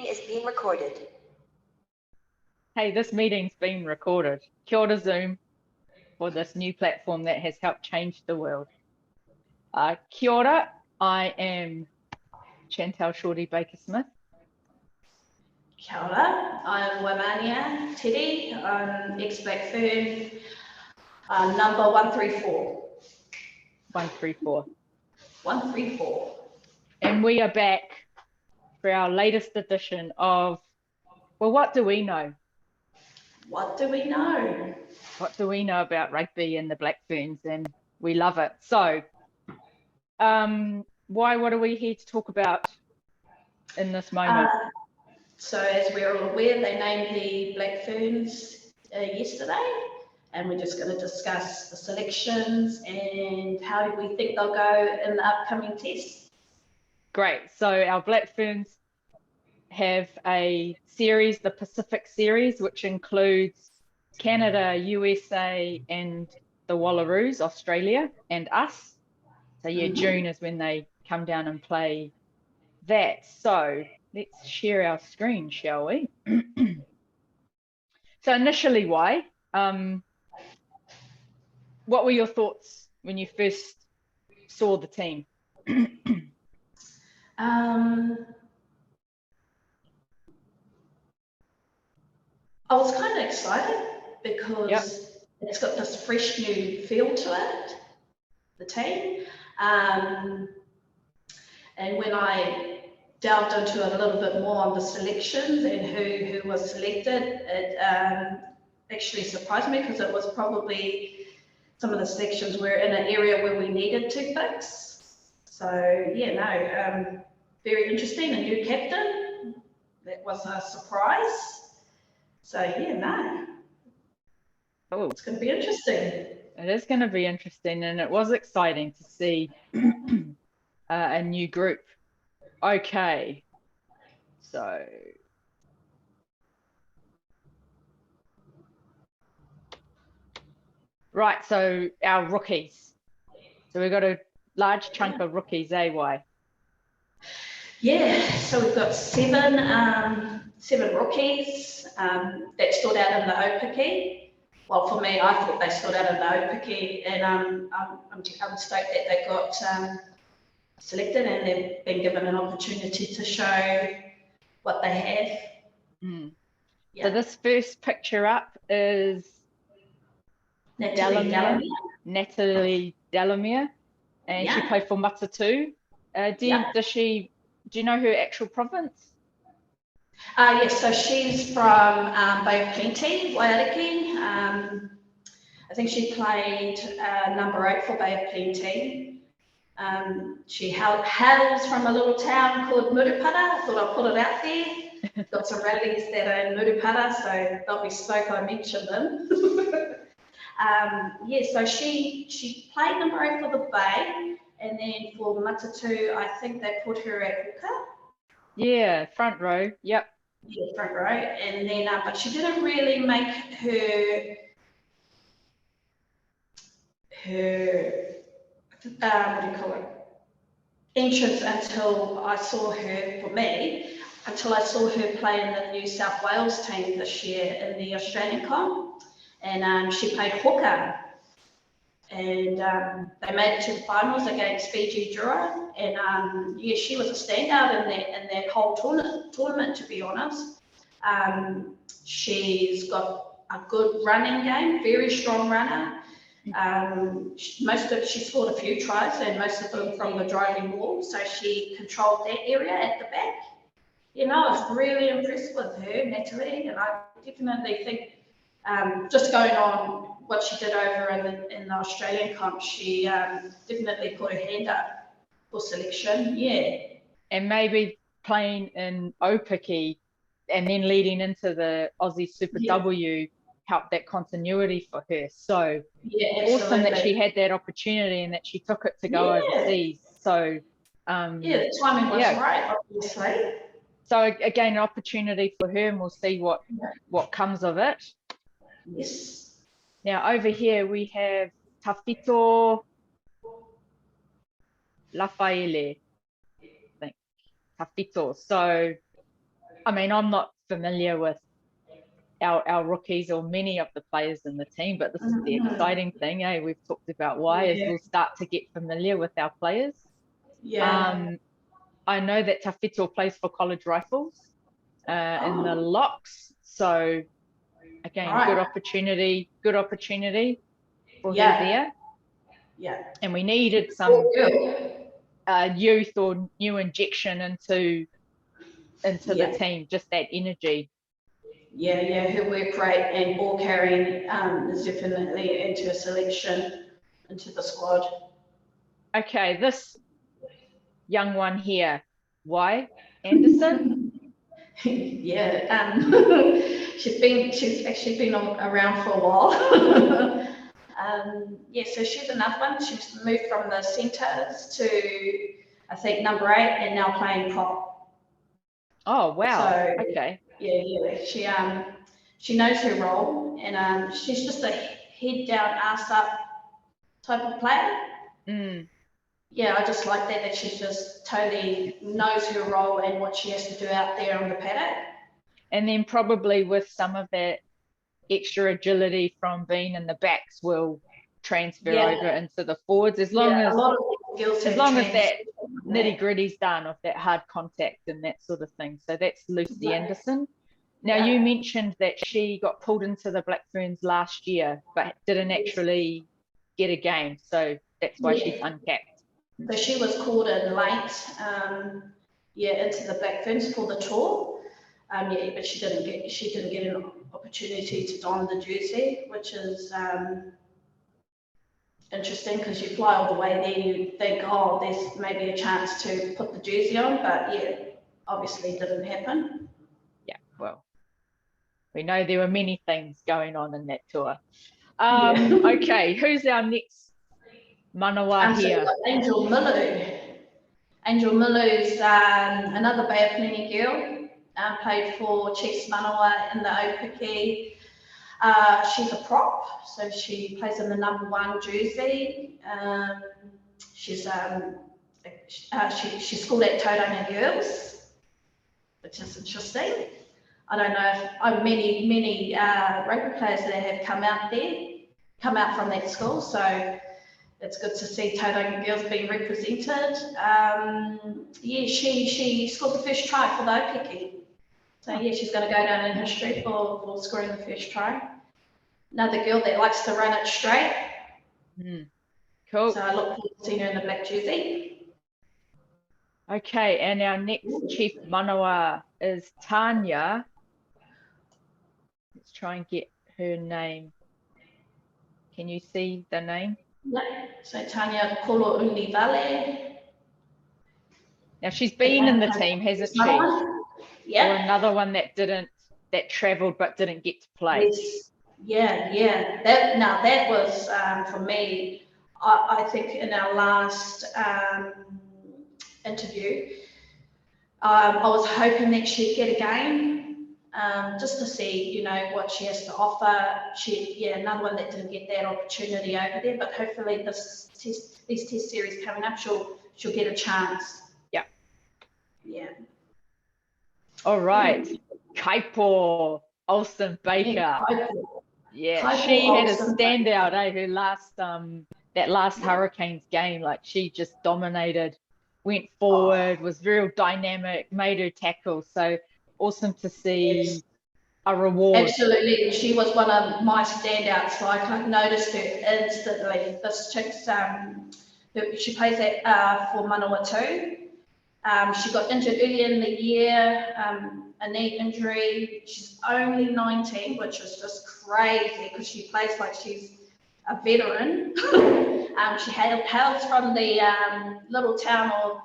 is being recorded. Hey, this meeting's been recorded. Kia ora Zoom for this new platform that has helped change the world. Kia ora, I am Chantal Shorty Baker-Smith. Kia ora, I'm Maia Teddy. I'm ex-Black Fern, number 134. 134. 134. And we are back for our latest edition of, well, what do we know? What do we know? What do we know about rugby and the Black Ferns? And we love it. So, what are we here to talk about in this moment? So as we're all aware, they named the Black Ferns yesterday, and we're just going to discuss the selections and how we think they'll go in the upcoming test. Great. So our Black Ferns have a series, the Pacific Series, which includes Canada, USA, and the Wallaroos, Australia, and us. So yeah, June is when they come down and play that. So let's share our screen, shall we? So initially, Wai, what were your thoughts when you first saw the team? I was kind of excited because it's got this fresh new feel to it, the team. And when I delved into it a little bit more on the selections and who was selected, it actually surprised me because it was probably some of the selections were in an area where we needed to fix. So yeah, no, very interesting. A new captain, that was a surprise. So yeah, no. Oh, it's going to be interesting. It is going to be interesting, and it was exciting to see a new group. Okay, so right, so our rookies. So we've got a large chunk of rookies, Wai? Yeah, so we've got seven rookies that stood out in the Opiki. Well, for me, I thought they stood out in the Opiki, and I'm stoked that they got selected and they've been given an opportunity to show what they have. Yeah. So this first picture up is Natalie Delamere, and she played for Matatu. Do you know her actual province? Yes, so she's from Bay of Plenty, Waiariki. I think she played number 8 for Bay of Plenty. She hails from a little town called Murupara. I thought I'd put it out there. Got some rallies that are in Murupara, so they'll be stoked I mentioned them. Yeah, so she played number 8 for the Bay, and then for Matatu, I think they put her at Luka. Yeah, front row. Yep. Yeah, front row, and then but she didn't really make her what do you call it, entrance until I saw her. For me, until I saw her play in the New South Wales team this year in the Australian comp, and she played hooker, and they made it to the finals against Fiji Drua, and yeah, she was a standout in that whole tournament, to be honest. She's got a good running game, very strong runner. She scored a few tries, and most of them from the driving ball, so she controlled that area at the back. You know, I was really impressed with her, Natalie, and I definitely think just going on what she did over in the Australian comp, she definitely put her hand up for selection. Yeah, and maybe playing in Opiki and then leading into the Aussie Super W helped that continuity for her. So awesome that she had that opportunity and that she took it to go overseas. So the timing was right, obviously. So again, an opportunity for her, and we'll see what comes of it. Yes. Now over here we have Tafito Lafaele. I think Tafito. So I mean, I'm not familiar with our rookies or many of the players in the team, but this is the exciting thing, eh? We've talked about why is we'll start to get familiar with our players. I know that Tawhito plays for College Rifles in the locks, so again, good opportunity for her there. And we needed some youth or new injection into the team, just that energy. Her work rate and ball carrying is definitely into a selection, into the squad. Okay, this young one here, Wai Anderson. She's actually been around for a while. So she's another one. She's moved from the centres to, I think, number 8, and now playing prop. Oh wow! So, okay. She knows her role, and she's just a head down, ass up type of player. I just like that she just totally knows her role and what she has to do out there on the paddock. And then probably with some of that extra agility from being in the backs will transfer over into the forwards, as long as that nitty gritty's done of that hard contact and that sort of thing. So that's Lucy Anderson. Now you mentioned that she got pulled into the Black Ferns last year, but didn't actually get a game. So that's why she's uncapped. So she was called in late, into the Black Ferns for the tour. But she didn't get an opportunity to don the jersey, which is interesting, because you fly all the way there, you think, oh, there's maybe a chance to put the jersey on, but obviously didn't happen. Yeah, well, we know there were many things going on in that tour. Okay, who's our next manawa here? So Angel Milu. Angel Milu's another Bay of Plenty girl, played for Chiefs Manawa in the Opiki. She's a prop, so she plays in the number 1 jersey. She's schooled at Tauranga Girls, which is interesting. I don't know if many rugby players that have come out from that school, so it's good to see Tauranga Girls being represented. She scored the first try for the Opiki. So she's going to go down in history for scoring the first try. Another girl that likes to run it straight. Cool. So I look forward to seeing her in the black jersey. Okay, and our next chief manawa is Tanya. Let's try and get her name. Can you see the name? Yeah. So Tanya Kolo Uli Vale. Now she's been in the team, hasn't she? Yeah. Or another one that travelled but didn't get to play. Yes. That was for me. I think in our last interview, I was hoping that she'd get a game, just to see, what she has to offer. Another one that didn't get that opportunity over there, but hopefully these test series coming up, she'll get a chance. Yeah. All right, Kaipo Olsen Baker. Yeah, she had a standout, her last that last Hurricanes game. Like, she just dominated, went forward, was real dynamic, made her tackle. So awesome to see a reward. Absolutely, she was one of my standouts. Like, I noticed her instantly. This chick's she plays for Manawatu. She got injured earlier in the year, a knee injury. She's only 19, which is just crazy, because she plays like she's a veteran. She hails from the little town of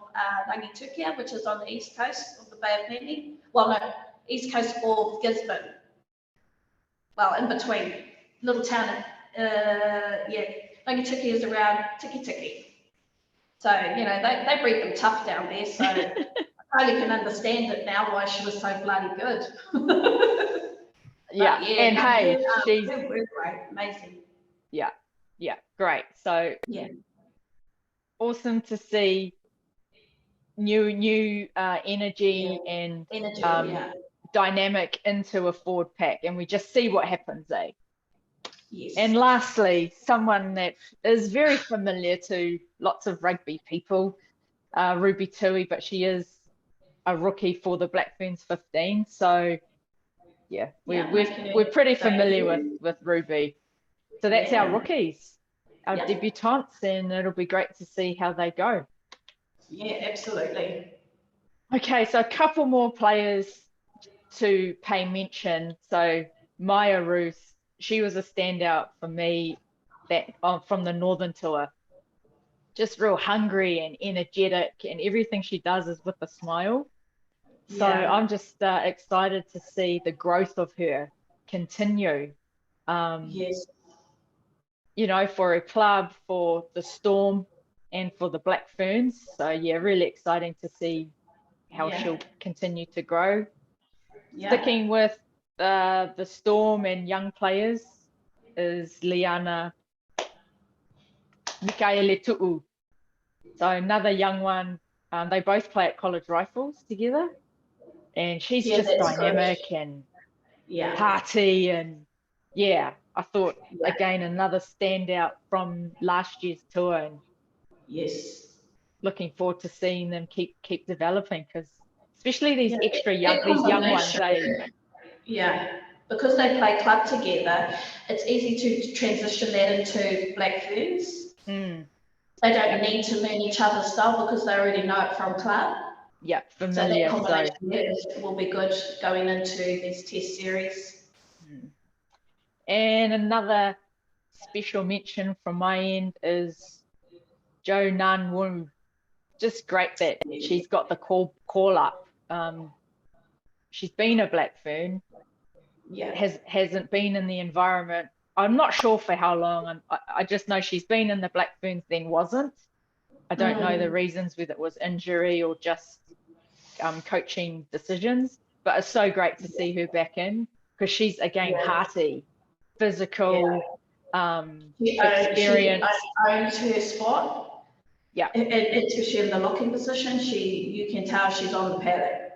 Rangitukia, which is on the east coast of the Bay of Plenty. Well, no, east coast of Gisborne. Well, in between. Little town, Rangitukia is around Tiki. So, they breed them tough down there, so I totally can understand it now why she was so bloody good. She's great, amazing. Yeah, great. So awesome to see new energy and dynamic into a forward pack, and we just see what happens, eh? Yes. And lastly, someone that is very familiar to lots of rugby people, Ruby Tui, but she is a rookie for the Black Ferns 15. So yeah, we're pretty familiar with Ruby. So that's our rookies, our debutantes, and it'll be great to see how they go. Yeah, absolutely. Okay, so a couple more players to pay mention. So Maia Roos, she was a standout for me from the Northern Tour. Just real hungry and energetic, and everything she does is with a smile. So I'm just excited to see the growth of her continue. Yes. You know, for a club, for the Storm, and for the Black Ferns. So yeah, really exciting to see how she'll continue to grow. Sticking with the Storm and young players is Liana Mikaele-Tu'u. So another young one. They both play at College Rifles together, and she's just dynamic and hearty, and I thought again another standout from last year's tour, and looking forward to seeing them keep developing, because especially these these young ones, because they play club together, it's easy to transition that into Black Ferns. They don't need to learn each other's style because they already know it from club. Yeah, familiar. So that combination will be good going into these test series. And another special mention from my end is Joanah Wu. Just great that she's got the call up. She's been a Black Fern. Hasn't been in the environment. I'm not sure for how long. I just know she's been in the Black Ferns, then wasn't. I don't know the reasons, whether it was injury or just coaching decisions. But it's so great to see her back in, because she's again hearty, physical, experience. She owns her spot. Yeah. Especially in the locking position, you can tell she's on the paddock.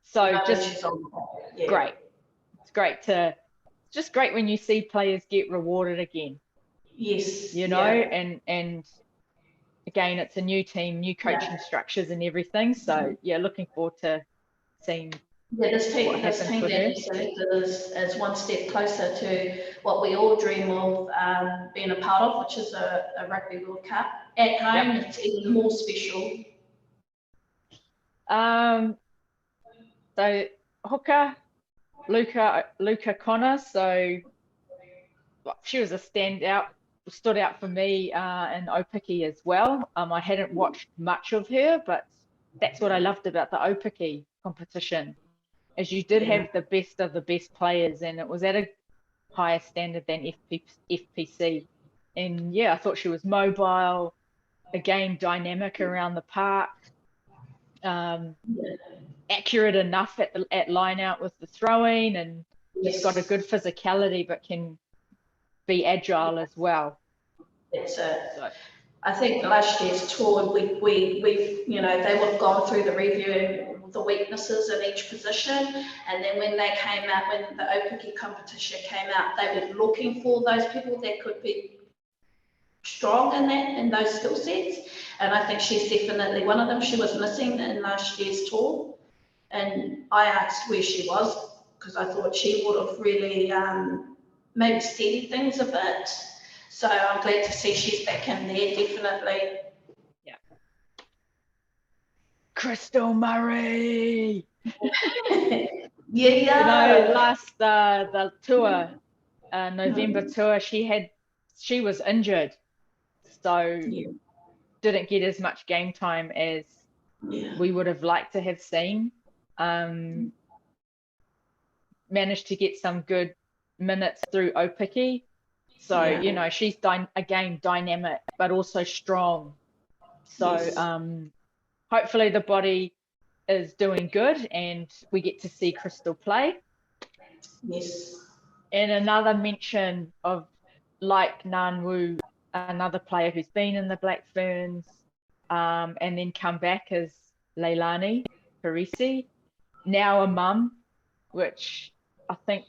So just great. It's just great when you see players get rewarded again. Yes. You know, and again, it's a new team, new coaching structures and everything. So looking forward to seeing. This team that you selected is one step closer to what we all dream of being a part of, which is a Rugby World Cup. At home, it's even more special. So hooker, Luka Connor. So she was a standout, stood out for me in Opiki as well. I hadn't watched much of her, but that's what I loved about the Opiki competition, is you did have the best of the best players, and it was at a higher standard than FPC. And I thought she was mobile, again dynamic around the park, accurate enough at line out with the throwing, and just got a good physicality, but can be agile as well. That's it. So, I think last year's tour, we've they would have gone through the review and the weaknesses in each position, and then when they came out, when the Opiki competition came out, they were looking for those people that could be strong in those skill sets, and I think she's definitely one of them. She was missing in last year's tour, and I asked where she was, because I thought she would have really maybe steadied things a bit. So I'm glad to see she's back in there, definitely. Yeah. Krystal Murray. Last the tour, November tour, she was injured, so didn't get as much game time as we would have liked to have seen. Managed to get some good minutes through Opiki. So, she's again dynamic, but also strong. So hopefully the body is doing good and we get to see Krystal play. Yes. And another mention of Nanwu, another player who's been in the Black Ferns and then come back, is Leilani Parisi, now a mum. which I think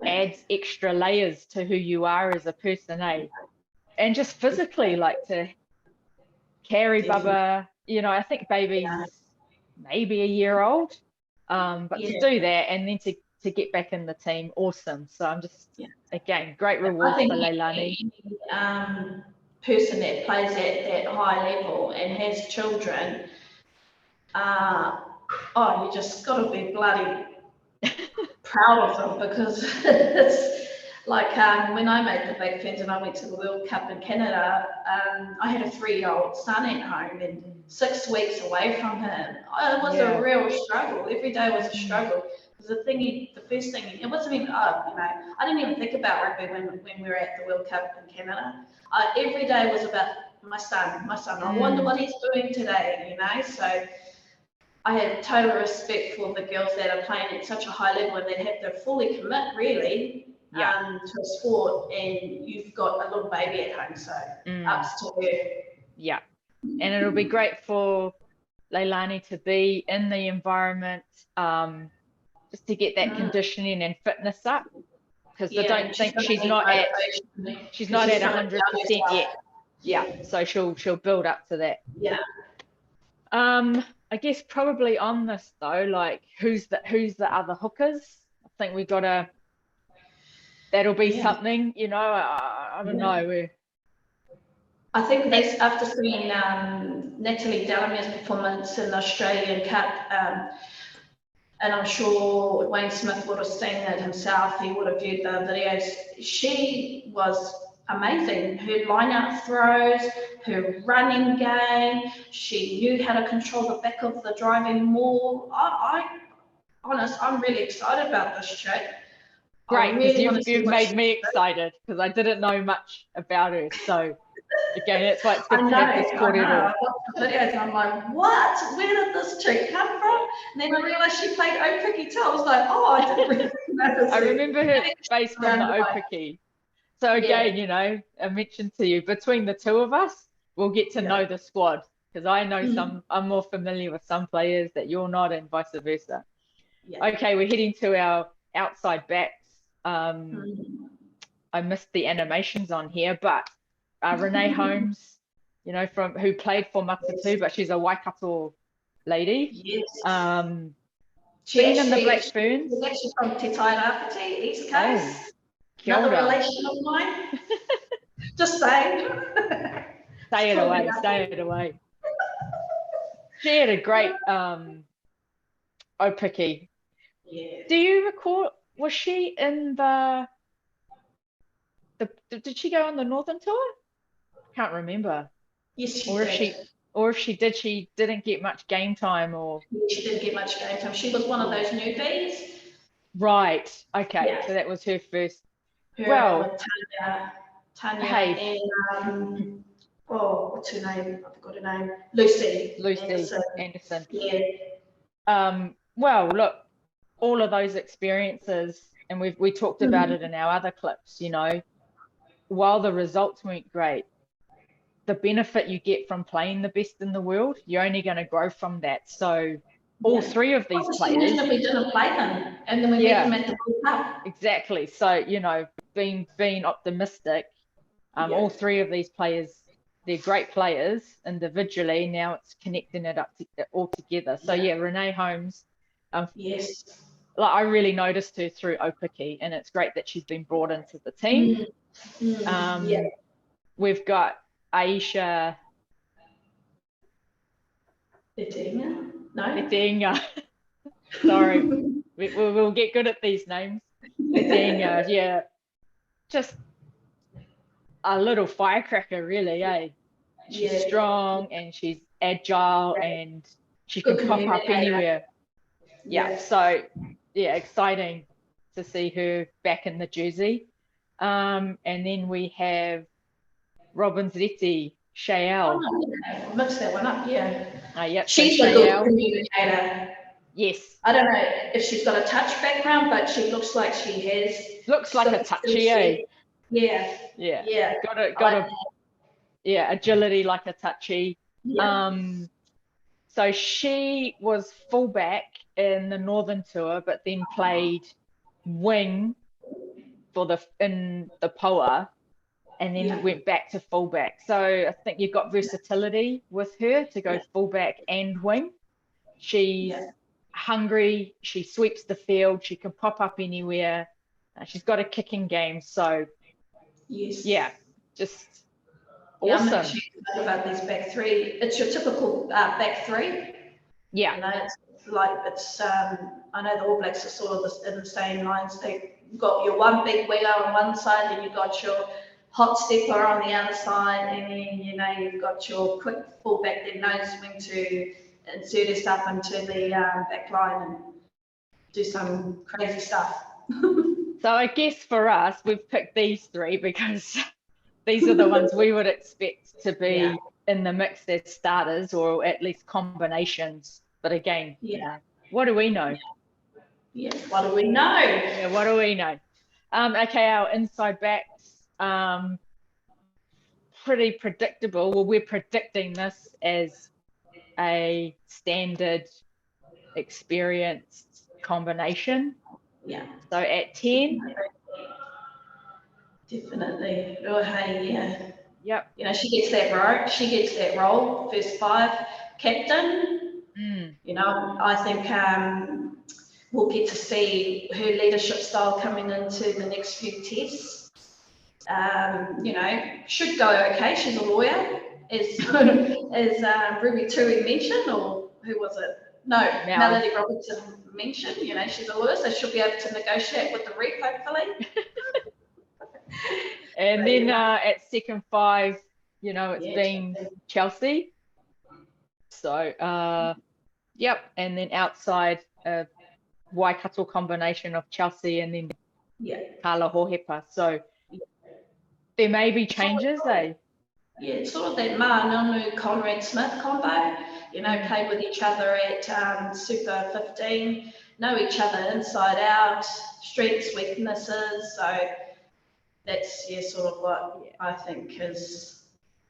adds extra layers to who you are as a person, eh? And just physically, like to carry Definitely. Bubba, you know, I think baby's maybe a year old, but to do that and then to get back in the team, awesome. So I'm just, again, great reward I think for Leilani. any person that plays at that high level and has children, you just got to be bloody proud of them, because it's like when I made the big fence and I went to the World Cup in Canada, I had a 3-year-old son at home and 6 weeks away from him. It was a real struggle. Every day was a struggle. The first thing, it wasn't even, I didn't even think about rugby when we were at the World Cup in Canada. Every day was about my son. I wonder what he's doing today, so I have total respect for the girls that are playing at such a high level and that have to fully commit, really, to a sport, and you've got a little baby at home, so ups to her. Yeah, and it'll be great for Leilani to be in the environment, just to get that conditioning and fitness up, because I don't think she's not at 100% yet. Yeah, so she'll build up to that. Yeah. I guess probably on this though, like who's the other hookers? I think we gotta. That'll be something, I don't know. I think that's after seeing Natalie Delamere's performance in the Australian Cup, and I'm sure Wayne Smith would have seen it himself. He would have viewed the videos. She was amazing. Her line-out throws, her running game. She knew how to control the back of the driving maul. I'm really excited about this chick. Great, because you've made me excited, because I didn't know much about her. So again, that's why it's good to have this kōrero. I watched the videos and I'm like, what? Where did this chick come from? And then I realised she played Opiki too. I was like, I didn't really know this. I remember her face from the Opiki. So again, I mentioned to you, between the two of us, we'll get to know the squad, because I know I'm more familiar with some players that you're not, and vice versa. Okay, we're heading to our outside backs. I missed the animations on here, but Renee Holmes, who played for Matatu, but she's a Waikato lady. Yes. Been in the Black Ferns. She's actually from Te Tairāwhiti, East Coast. Another relation of mine. Just saying. Say it away. She had a great Opiki. Yeah. Do you recall, was she in did she go on the Northern Tour? Can't remember. Yes, she did. If she did, she didn't get much game time, or she didn't get much game time. She was one of those newbies. Right. Okay. So that was her first. Tanya and what's her name? I forgot her name. Lucy Anderson. Yeah. Well, look, all of those experiences, and we talked about it in our other clips. While the results weren't great, the benefit you get from playing the best in the world, you're only going to grow from that. So all three of these players. We didn't play them, and then we met them at the World Cup. Exactly. So being optimistic, all three of these players, they're great players individually. Now it's connecting it up all together. So Renee Holmes. Yes. Like, I really noticed her through Opiki, and it's great that she's been brought into the team. We've got Aisha Betenga. Sorry, we'll get good at these names. Betenga, just a little firecracker, really, eh? She's strong and she's agile and she can pop up anywhere. So exciting to see her back in the jersey. And then we have Robin Zeti, Shael. I mixed that one up, She's a good communicator. Yes. I don't know if she's got a touch background, but she looks like she has. Looks like a touchy, eh? Yeah. Got agility like a touchy. So she was fullback in the Northern Tour, but then played wing in the POA, and then went back to fullback. So I think you've got versatility with her to go fullback and wing. She's hungry. She sweeps the field. She can pop up anywhere. She's got a kicking game. So just awesome. I'm actually excited about this back three. It's your typical back three. Yeah. You know, I know the All Blacks are sort of in the same lines. They've got your one big winger on one side, and you've got your hot stepper on the other side, and then, you know, you've got your quick fullback that knows when to insert his stuff into the back line and do some crazy stuff. So I guess for us, we've picked these three because these are the ones we would expect to be in the mix as starters, or at least combinations. But again, what do we know? Yeah, what do we know? Yeah, what do we know? Okay, our inside backs, pretty predictable. Well, we're predicting this as a standard experienced combination. Yeah. So at 10. Definitely. Oh, hey, yeah. Yep. You know, she gets that role, first five, captain. You know, I think we'll get to see her leadership style coming into the next few tests. You know, should go okay. She's a lawyer, as Ruby Tui mentioned, or who was it? No, Melody Robertson mentioned. You know, she's a lawyer, so she'll be able to negotiate with the ref, hopefully. And then at second five, you know, it's been Chelsea. So, and then outside, Waikato combination of Chelsea and then Kala Hohepa. So there may be changes, eh? Yeah, it's sort of that Maanonu Conrad Smith combo. You know, played with each other at Super 15, know each other inside out, strengths, weaknesses. So that's sort of what I think is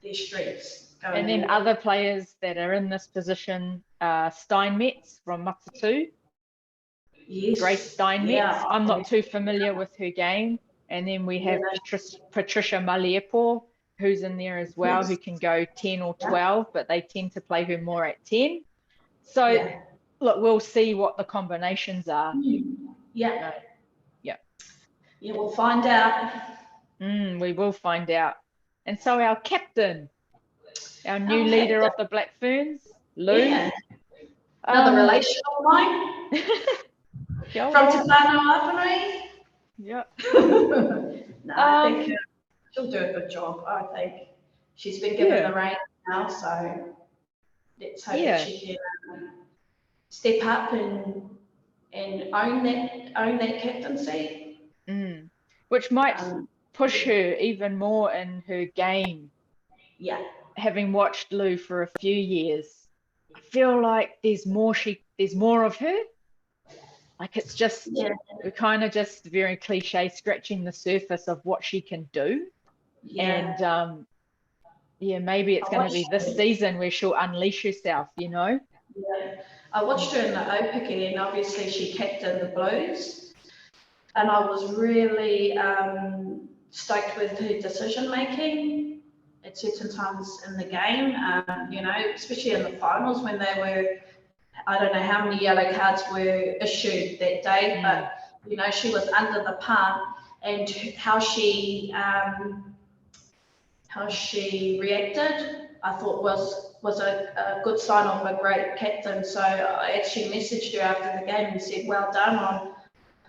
their strengths. And then other players that are in this position, Steinmetz from Matatu. Yes. Grace Steinmetz. Yeah, I'm not too familiar with her game. And then we have Patricia Maliepo, who's in there as well, who can go 10 or 12, but they tend to play her more at 10. So, look, we'll see what the combinations are. Yeah, we'll find out. We will find out. And so our captain, our new leader of the Black Ferns, Lou. Yeah. Another relation of mine. From Te Whanau. Yep. No, I think she'll do a good job. I think she's been given the reins now, so let's hope that she can step up and own that captaincy. Which might push her even more in her game. Yeah. Having watched Lou for a few years, I feel like there's more of her. Like it's just, we're kind of just very cliche, scratching the surface of what she can do. Yeah. And maybe it's going to be this season where she'll unleash herself, you know? Yeah. I watched her in the OPIC, and obviously she captained the Blues. And I was really stoked with her decision making at certain times in the game, you know, especially in the finals when they were, I don't know how many yellow cards were issued that day, but, you know, she was under the pump, and how she reacted, I thought was a good sign of a great captain. So I actually messaged her after the game and said, well done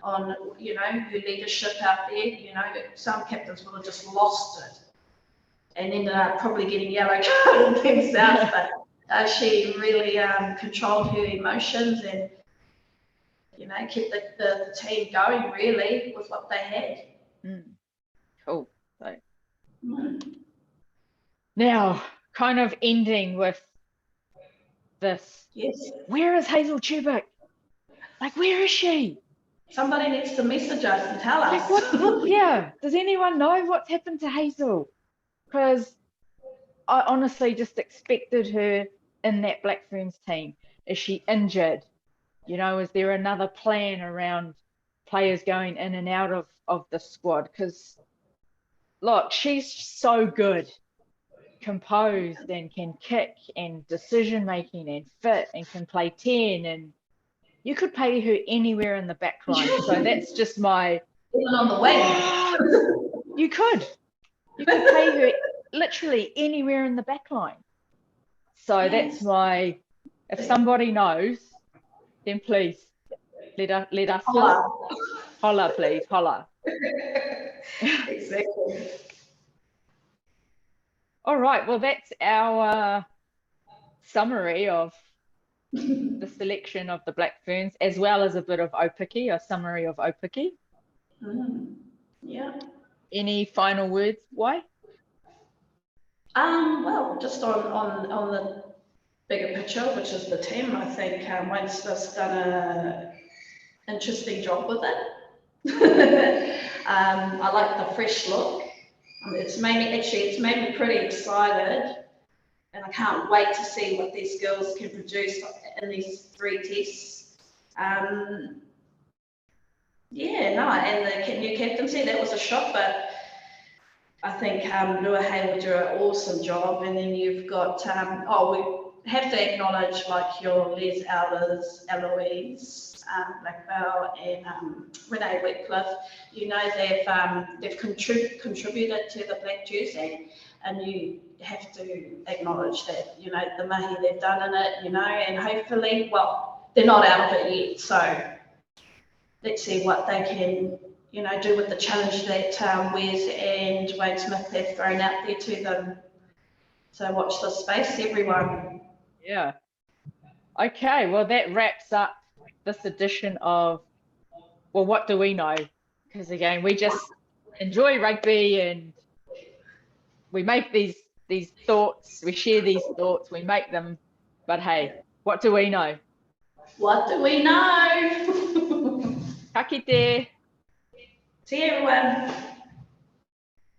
on you know, her leadership out there. You know, some captains would have just lost it and ended up probably getting yellow carded themselves, but she really controlled her emotions and, you know, kept the team going really with what they had. Cool. So now, kind of ending with this. Yes. Where is Hazel Tubic? Like, where is she? Somebody needs to message us and tell us. Like, does anyone know what's happened to Hazel? Because I honestly just expected her in that Black Ferns team. Is she injured? You know, is there another plan around players going in and out of the squad, because look, she's so good, composed, and can kick and decision making and fit and can play 10, and you could play her anywhere in the back line. So that's just my even on the wing. You could play her literally anywhere in the back line. So that's my, if somebody knows, then please let us know. Holla, please, holla. Exactly. All right, well, that's our summary of the selection of the Black Ferns, as well as a bit of Opiki, a summary of Opiki. Yeah. Any final words, Wai? Well, just on the bigger picture, which is the team, I think Wainsmith's done an interesting job with it. I like the fresh look. It's made me pretty excited, and I can't wait to see what these girls can produce in these 3 tests. And the new captaincy, that was a shock, but I think Lua Hay will do an awesome job. And then you've got, we have to acknowledge like your Les Elders, Eloise, Blackbell, and Renee Whitcliffe. You know, they've contributed to the black jersey, and you have to acknowledge that, you know, the mahi they've done in it, you know, and hopefully, well, they're not out of it yet, so let's see what they can, you know, do with the challenge that Wes and Wayne Smith have thrown out there to them. So watch this space, everyone. Yeah. Okay, well, that wraps up this edition of, well, what do we know? Because again, we just enjoy rugby and we make these thoughts, we share these thoughts, we make them, but hey, what do we know? What do we know? Ka kite. See you, everyone.